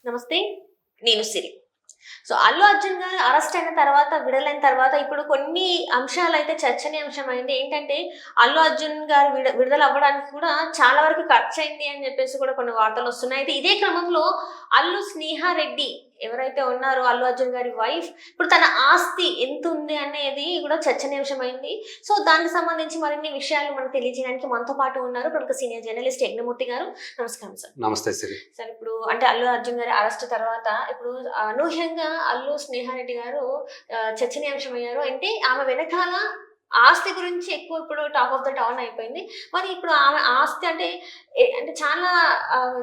నమస్తే. నేను సిరి. సో, అల్లు అర్జున్ గారు అరెస్ట్ అయిన తర్వాత, విడుదలైన తర్వాత ఇప్పుడు కొన్ని అంశాలైతే చర్చనీయాంశమైంది. ఏంటంటే, అల్లు అర్జున్ గారు విడుదల అవ్వడానికి కూడా చాలా వరకు ఖర్చయింది అని చెప్పేసి కూడా కొన్ని వార్తలొస్తున్నాయి. అయితే ఇదే క్రమంలో అల్లు స్నేహారెడ్డి ఎవరైతే ఉన్నారో అల్లు అర్జున్ గారి వైఫ్, ఇప్పుడు తన ఆస్తి ఎంతుంది అనేది కూడా చర్చనీయాంశమైంది. సో, దానికి సంబంధించి మరిన్ని విషయాలు మనకు తెలియజేయడానికి మనతో పాటు ఉన్నారు ప్రముఖ సీనియర్ జర్నలిస్ట్ యజ్ఞమూర్తి గారు. నమస్కారం సార్. నమస్తే సిరి. సార్, ఇప్పుడు అంటే అల్లు అర్జున్ గారి అరెస్ట్ తర్వాత ఇప్పుడు అనూహ్యంగా అల్లు స్నేహారెడ్డి గారు చర్చనీయాంశమయ్యారు. అంటే ఆమె వెనకాల ఆస్తి గురించి ఎక్కువ ఇప్పుడు టాక్ ఆఫ్ ద టౌన్ అయిపోయింది. మరి ఇప్పుడు ఆమె ఆస్తి అంటే అంటే చాలా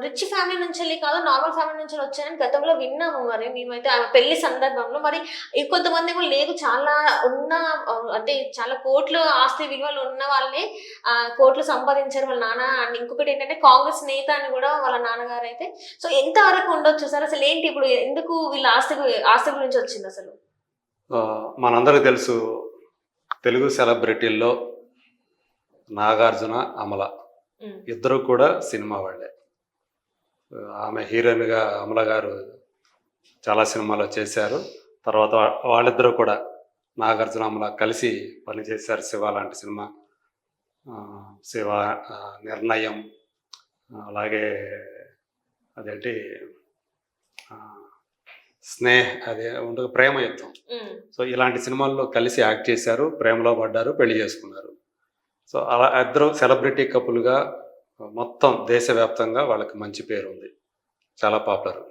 రిచ్ ఫ్యామిలీ నుంచెళ్ళి కాదు, నార్మల్ ఫ్యామిలీ నుంచి వచ్చారని గతంలో విన్నాము. మరి మేమైతే ఆమె పెళ్లి సందర్భంలో మరి కొంతమందేమో లేదు, చాలా ఉన్న అంటే చాలా కోట్లు ఆస్తి విలువలు ఉన్న వాళ్ళే కోట్లు సంపాదించారు వాళ్ళ నాన్న. అండ్ ఇంకొకటి ఏంటంటే కాంగ్రెస్ నేత అని కూడా వాళ్ళ నాన్నగారు అయితే. సో ఎంత వరకు ఉండొచ్చు సార్? అసలు ఏంటి ఇప్పుడు ఎందుకు వీళ్ళ ఆస్తి గురించి వచ్చింది అసలు? మనందరికీ తెలుసు, తెలుగు సెలబ్రిటీల్లో నాగార్జున, అమల ఇద్దరు కూడా సినిమా వాళ్ళే. ఆమె హీరోయిన్గా అమల గారు చాలా సినిమాలో చేశారు. తర్వాత వాళ్ళిద్దరూ కూడా నాగార్జున, అమల కలిసి పనిచేశారు. శివ లాంటి సినిమా, శివ, నిర్ణయం, అలాగే అదేంటి అదే ఉంటుంది, ప్రేమ యుద్ధం. సో ఇలాంటి సినిమాల్లో కలిసి యాక్ట్ చేశారు, ప్రేమలో పడ్డారు, పెళ్లి చేసుకున్నారు. సో అలా ఇద్దరు సెలబ్రిటీ కపుల్గా మొత్తం దేశవ్యాప్తంగా వాళ్ళకి మంచి పేరు ఉంది, చాలా పాపులర్.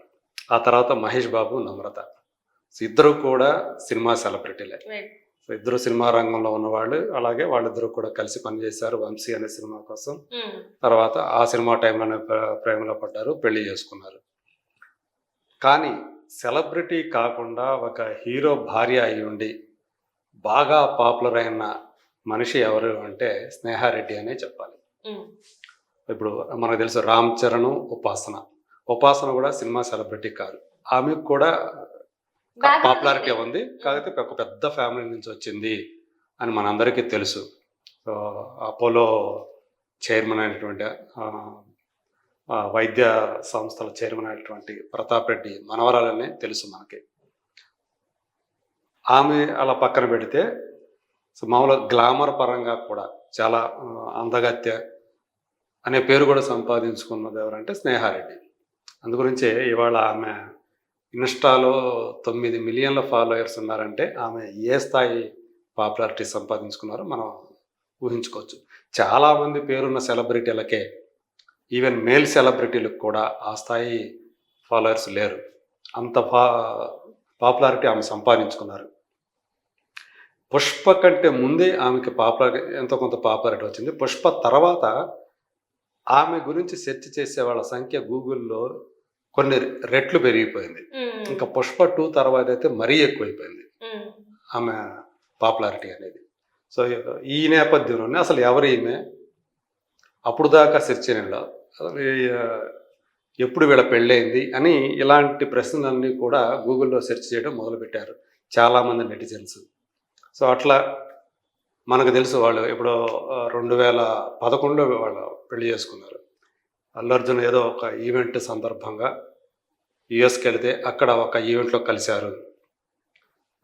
ఆ తర్వాత మహేష్ బాబు, నమ్రత, సో ఇద్దరు కూడా సినిమా సెలబ్రిటీలే. సో ఇద్దరు సినిమా రంగంలో ఉన్నవాళ్ళు. అలాగే వాళ్ళిద్దరూ కూడా కలిసి పనిచేశారు వంశీ అనే సినిమా కోసం. తర్వాత ఆ సినిమా టైంలోనే ప్రేమలో పడ్డారు, పెళ్లి చేసుకున్నారు. కానీ సెలబ్రిటీ కాకుండా ఒక హీరో భార్య అయి ఉండి బాగా పాపులర్ అయిన మనిషి ఎవరు అంటే స్నేహారెడ్డి అనే చెప్పాలి. ఇప్పుడు మనకు తెలుసు రామ్ చరణ్, ఉపాసన కూడా సినిమా సెలబ్రిటీ కాదు. ఆమెకు కూడా పాపులారిటీ ఉంది, కాకపోతే ఒక పెద్ద ఫ్యామిలీ నుంచి వచ్చింది అని మనందరికీ తెలుసు. సో అపోలో చైర్మన్ అయినటువంటి వైద్య సంస్థల చైర్మన్ అయినటువంటి ప్రతాప్ రెడ్డి మనవరాలనే తెలుసు మనకి. ఆమె అలా పక్కన పెడితే సో మామూలుగా గ్లామర్ పరంగా కూడా చాలా అందగత్య అనే పేరు కూడా సంపాదించుకున్నది ఎవరంటే స్నేహారెడ్డి. అందుగురించే ఇవాళ ఆమె ఇన్స్టాలో 9 మిలియన్ల ఫాలోయర్స్ ఉన్నారంటే ఆమె ఏ స్థాయి పాపులారిటీ సంపాదించుకున్నారో మనం ఊహించుకోవచ్చు. చాలామంది పేరున్న సెలబ్రిటీలకే, ఈవెన్ మేల్ సెలబ్రిటీలకు కూడా ఆ స్థాయి ఫాలోయర్స్ లేరు. అంత పాపులారిటీ ఆమె సంపాదించుకున్నారు. పుష్ప కంటే ముందే ఆమెకి ఎంతో కొంత పాపులారిటీ వచ్చింది. పుష్ప తర్వాత ఆమె గురించి సెర్చ్ చేసే వాళ్ళ సంఖ్య గూగుల్లో కొన్ని రెట్లు పెరిగిపోయింది. ఇంకా పుష్ప 2 తర్వాత అయితే మరీ ఎక్కువైపోయింది ఆమె పాపులారిటీ అనేది. సో ఈ నేపథ్యంలోనే అసలు ఎవరు ఈమె, అప్పుడు దాకా సెర్చ్ చేయడంలో ఎప్పుడు వీళ్ళ పెళ్ళైంది అని ఇలాంటి ప్రశ్నలన్నీ కూడా గూగుల్లో సెర్చ్ చేయడం మొదలుపెట్టారు చాలామంది నెటిజన్స్. సో అట్లా మనకు తెలుసు వాళ్ళు ఇప్పుడు 2011లో వాళ్ళు పెళ్లి చేసుకున్నారు. అల్లు అర్జున్ ఏదో ఒక ఈవెంట్ సందర్భంగా యుఎస్కి వెళితే అక్కడ ఒక ఈవెంట్లో కలిశారు.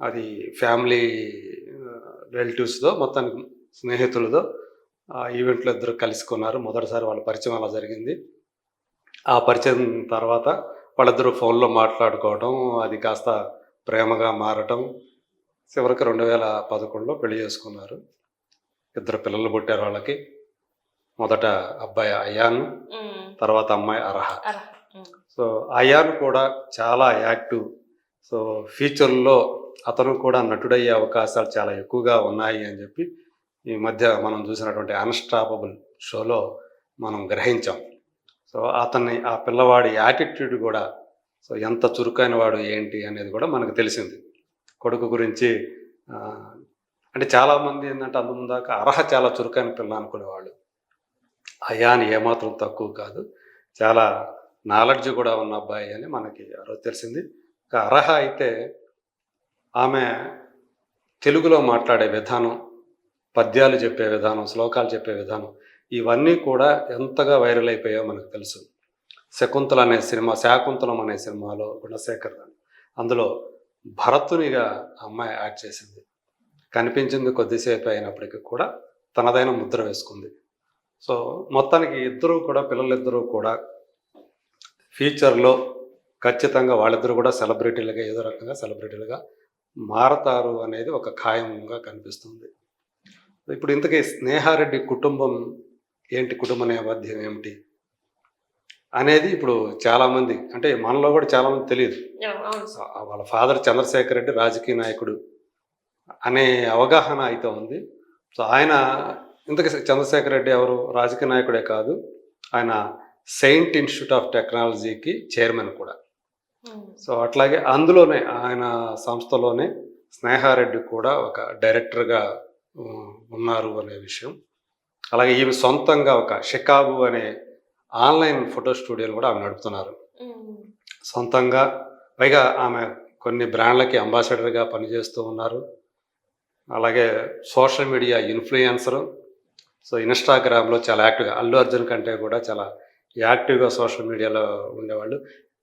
అది ఫ్యామిలీ రిలేటివ్స్తో, మొత్తానికి స్నేహితులతో ఆ ఈవెంట్లో ఇద్దరు కలుసుకున్నారు. మొదటిసారి వాళ్ళ పరిచయం అలా జరిగింది. ఆ పరిచయం తర్వాత వాళ్ళిద్దరూ ఫోన్లో మాట్లాడుకోవడం, అది కాస్త ప్రేమగా మారటం, చివరికి 2011లో పెళ్లి చేసుకున్నారు. 2 పిల్లలు పుట్టారు వాళ్ళకి. మొదట అబ్బాయి అయాన్, తర్వాత అమ్మాయి అర్హ. సో అయాన్ కూడా చాలా యాక్టివ్. సో ఫ్యూచర్లో అతను కూడా నటుడయ్యే అవకాశాలు చాలా ఎక్కువగా ఉన్నాయి అని చెప్పి ఈ మధ్య మనం చూసినటువంటి అన్స్టాపబుల్ షోలో మనం గ్రహించాం. సో ఆ పిల్లవాడి యాటిట్యూడ్ కూడా, సో ఎంత చురుకైన వాడు ఏంటి అనేది కూడా మనకు తెలిసింది. కొడుకు గురించి అంటే చాలామంది ఏంటంటే అందుముందాక అర్హ చాలా చురుకైన పిల్ల అనుకునేవాళ్ళు. అయాన్ ఏమాత్రం తక్కువ కాదు, చాలా నాలెడ్జ్ కూడా ఉన్న అబ్బాయి అని మనకి ఆ రోజు తెలిసింది. అర్హ అయితే ఆమె తెలుగులో మాట్లాడే విధానం, పద్యాలు చెప్పే విధానం, శ్లోకాలు చెప్పే విధానం, ఇవన్నీ కూడా ఎంతగా వైరల్ అయిపోయాయో మనకు తెలుసు. శకుంతల అనే సినిమా, శాకుంతలం అనే సినిమాలో గుణశేఖర్ అందులో భరతునిగా అమ్మాయి యాక్ట్ చేసింది. కనిపించింది కొద్దిసేపు అయినప్పటికీ కూడా తనదైన ముద్ర వేసుకుంది. సో మొత్తానికి పిల్లలిద్దరూ కూడా ఫ్యూచర్లో ఖచ్చితంగా వాళ్ళిద్దరూ కూడా సెలబ్రిటీలుగా, ఏదో రకంగా సెలబ్రిటీలుగా మారతారు అనేది ఒక ఖాయంగా కనిపిస్తుంది. ఇప్పుడు ఇంతకీ స్నేహారెడ్డి కుటుంబం ఏంటి, కుటుంబ నేపథ్యం ఏమిటి అనేది ఇప్పుడు చాలామంది, అంటే మనలో కూడా చాలామంది తెలియదు. వాళ్ళ ఫాదర్ చంద్రశేఖర్ రెడ్డి రాజకీయ నాయకుడు అనే అవగాహన అయితే ఉంది. సో ఆయన ఇంతకీ చంద్రశేఖర్ రెడ్డి ఎవరు? రాజకీయ నాయకుడే కాదు, ఆయన సెయింట్ ఇన్స్టిట్యూట్ ఆఫ్ టెక్నాలజీకి చైర్మన్ కూడా. సో అట్లాగే అందులోనే ఆయన సంస్థలోనే స్నేహారెడ్డి కూడా ఒక డైరెక్టర్గా ఉన్నారు అనే విషయం. అలాగే ఈమె సొంతంగా ఒక షికాగో అనే ఆన్లైన్ ఫోటో స్టూడియోలు కూడా ఆమె నడుపుతున్నారు సొంతంగా. పైగా ఆమె కొన్ని బ్రాండ్లకి అంబాసిడర్గా పనిచేస్తూ ఉన్నారు. అలాగే సోషల్ మీడియా ఇన్ఫ్లుయెన్సరు. సో ఇన్స్టాగ్రామ్లో చాలా యాక్టివ్గా, అల్లు అర్జున్ కంటే కూడా చాలా యాక్టివ్గా సోషల్ మీడియాలో ఉండేవాళ్ళు.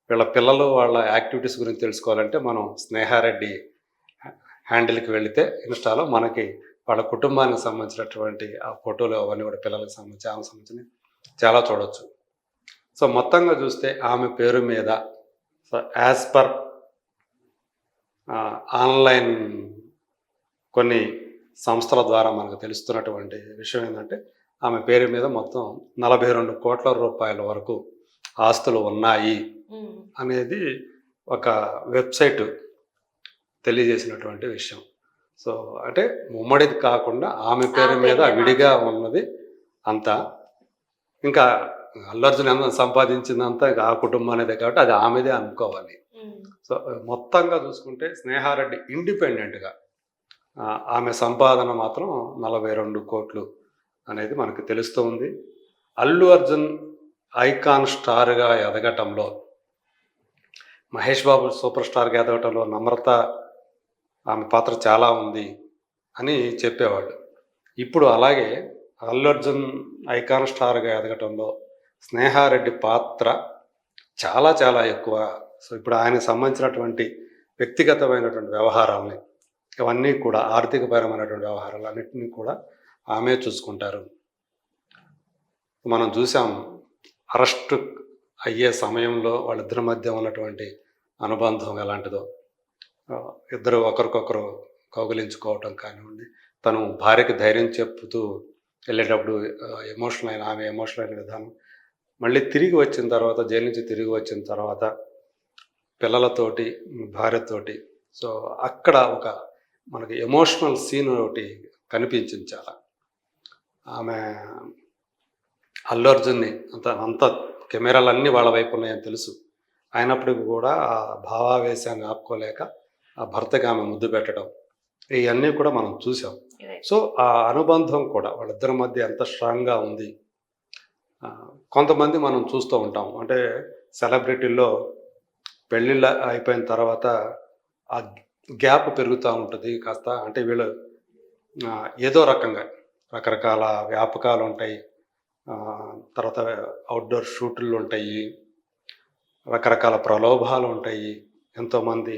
వీళ్ళ పిల్లలు వాళ్ళ యాక్టివిటీస్ గురించి తెలుసుకోవాలంటే మనం స్నేహారెడ్డి హ్యాండిల్కి వెళితే ఇన్స్టాలో మనకి వాళ్ళ కుటుంబానికి సంబంధించినటువంటి ఆ ఫోటోలు అవన్నీ కూడా పిల్లలకు సంబంధించి, ఆమెకు సంబంధించి చాలా చూడవచ్చు. సో మొత్తంగా చూస్తే ఆమె పేరు మీద సో యాజ్ పర్ ఆన్లైన్ కొన్ని సంస్థల ద్వారా మనకు తెలుస్తున్నటువంటి విషయం ఏంటంటే ఆమె పేరు మీద మొత్తం 42 కోట్ల రూపాయల వరకు ఆస్తులు ఉన్నాయి అనేది ఒక వెబ్సైట్ తెలియజేసినటువంటి విషయం. సో అంటే ఉమ్మడిది కాకుండా ఆమె పేరు మీద విడిగా ఉన్నది అంతా. ఇంకా అల్లు అర్జున్ ఎంత సంపాదించిందంతా ఆ కుటుంబానిదే కాబట్టి అది ఆమెదే అనుకోవాలి. సో మొత్తంగా చూసుకుంటే స్నేహారెడ్డి ఇండిపెండెంట్గా ఆమె సంపాదన మాత్రం 42 కోట్లు అనేది మనకు తెలుస్తూ ఉంది. అల్లు అర్జున్ ఐకాన్ స్టార్గా ఎదగటంలో, మహేష్ బాబు సూపర్ స్టార్గా ఎదగటంలో నమ్రత ఆమె పాత్ర చాలా ఉంది అని చెప్పేవాళ్ళు. ఇప్పుడు అలాగే అల్లు అర్జున్ ఐకాన్ స్టార్గా ఎదగటంలో స్నేహారెడ్డి పాత్ర చాలా చాలా ఎక్కువ. సో ఇప్పుడు ఆయనకు సంబంధించినటువంటి వ్యక్తిగతమైనటువంటి వ్యవహారాలని, ఇవన్నీ కూడా ఆర్థికపరమైనటువంటి వ్యవహారాలు అన్నింటినీ కూడా ఆమె చూసుకుంటారు. మనం చూసాం అరెస్ట్ అయ్యే సమయంలో వాళ్ళిద్దరి మధ్య ఉన్నటువంటి అనుబంధం ఎలాంటిదో. ఇద్దరు ఒకరికొకరు కౌగిలించుకోవటం కానివ్వండి, తను భార్యకి ధైర్యం చెప్పుతూ వెళ్ళేటప్పుడు ఆమె ఎమోషనల్ అయిన విధానం, మళ్ళీ తిరిగి వచ్చిన తర్వాత, జైలు నుంచి తిరిగి వచ్చిన తర్వాత పిల్లలతోటి, భార్యతోటి, సో అక్కడ ఒక మనకి ఎమోషనల్ సీన్ ఒకటి కనిపించింది చాలా. ఆమె అల్లు అర్జున్ని అంత కెమెరాలన్నీ వాళ్ళ వైపు ఉన్నాయని తెలుసు, అయినప్పటికీ కూడా ఆ భావావేశాన్ని ఆపుకోలేక ఆ భర్తకి ఆమె ముద్దు పెట్టడం, ఇవన్నీ కూడా మనం చూసాం. సో ఆ అనుబంధం కూడా వాళ్ళిద్దరి మధ్య ఎంత స్ట్రాంగ్గా ఉంది. కొంతమంది మనం చూస్తూ ఉంటాం, అంటే సెలబ్రిటీల్లో పెళ్ళిళ్ళ అయిపోయిన తర్వాత ఆ గ్యాప్ పెరుగుతూ ఉంటుంది కాస్త. అంటే వీళ్ళు ఏదో రకంగా రకరకాల వ్యాపకాలు ఉంటాయి, తర్వాత అవుట్డోర్ షూట్లు ఉంటాయి, రకరకాల ప్రలోభాలు ఉంటాయి, ఎంతోమంది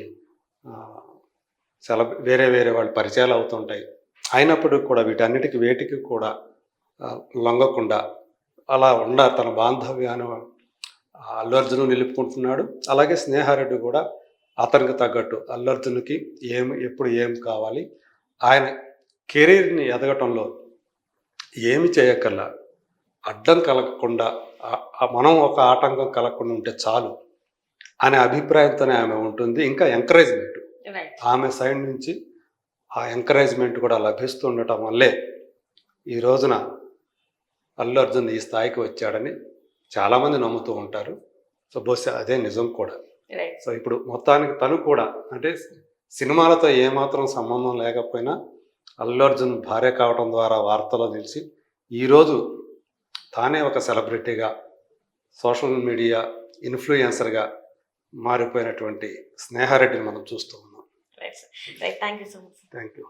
వేరే వేరే వాళ్ళు పరిచయాలు అవుతుంటాయి. అయినప్పుడు కూడా వేటికి కూడా లొంగకుండా అలా తన బాంధవ్యాన్ని అల్లు అర్జున్ నిలుపుకుంటున్నాడు. అలాగే స్నేహారెడ్డి కూడా అతనికి తగ్గట్టు అల్లు అర్జున్కి ఎప్పుడు ఏం కావాలి, ఆయన కెరీర్ని ఎదగటంలో ఏమి చేయక్కర్లా, అడ్డం కలగకుండా మనం ఒక ఆటంకం కలగకుండా ఉంటే చాలు అనే అభిప్రాయంతోనే ఆమె ఉంటుంది. ఇంకా ఎంకరేజ్మెంట్ ఆమె సైడ్ నుంచి ఆ ఎంకరేజ్మెంట్ కూడా లభిస్తుండటం వల్లే ఈ రోజున అల్లు అర్జున్ ఈ స్థాయికి వచ్చాడని చాలామంది నమ్ముతూ ఉంటారు. సో బహుశా అదే నిజం కూడా. సో ఇప్పుడు మొత్తానికి తను కూడా, అంటే సినిమాలతో ఏమాత్రం సంబంధం లేకపోయినా అల్లు అర్జున్ భార్య కావడం ద్వారా వార్తలో నిలిచి ఈరోజు తానే ఒక సెలబ్రిటీగా, సోషల్ మీడియా ఇన్ఫ్లుయెన్సర్గా మారిపోయినటువంటి స్నేహారెడ్డిని మనం చూస్తూ ఉన్నాం. Thank you so much. Thank you.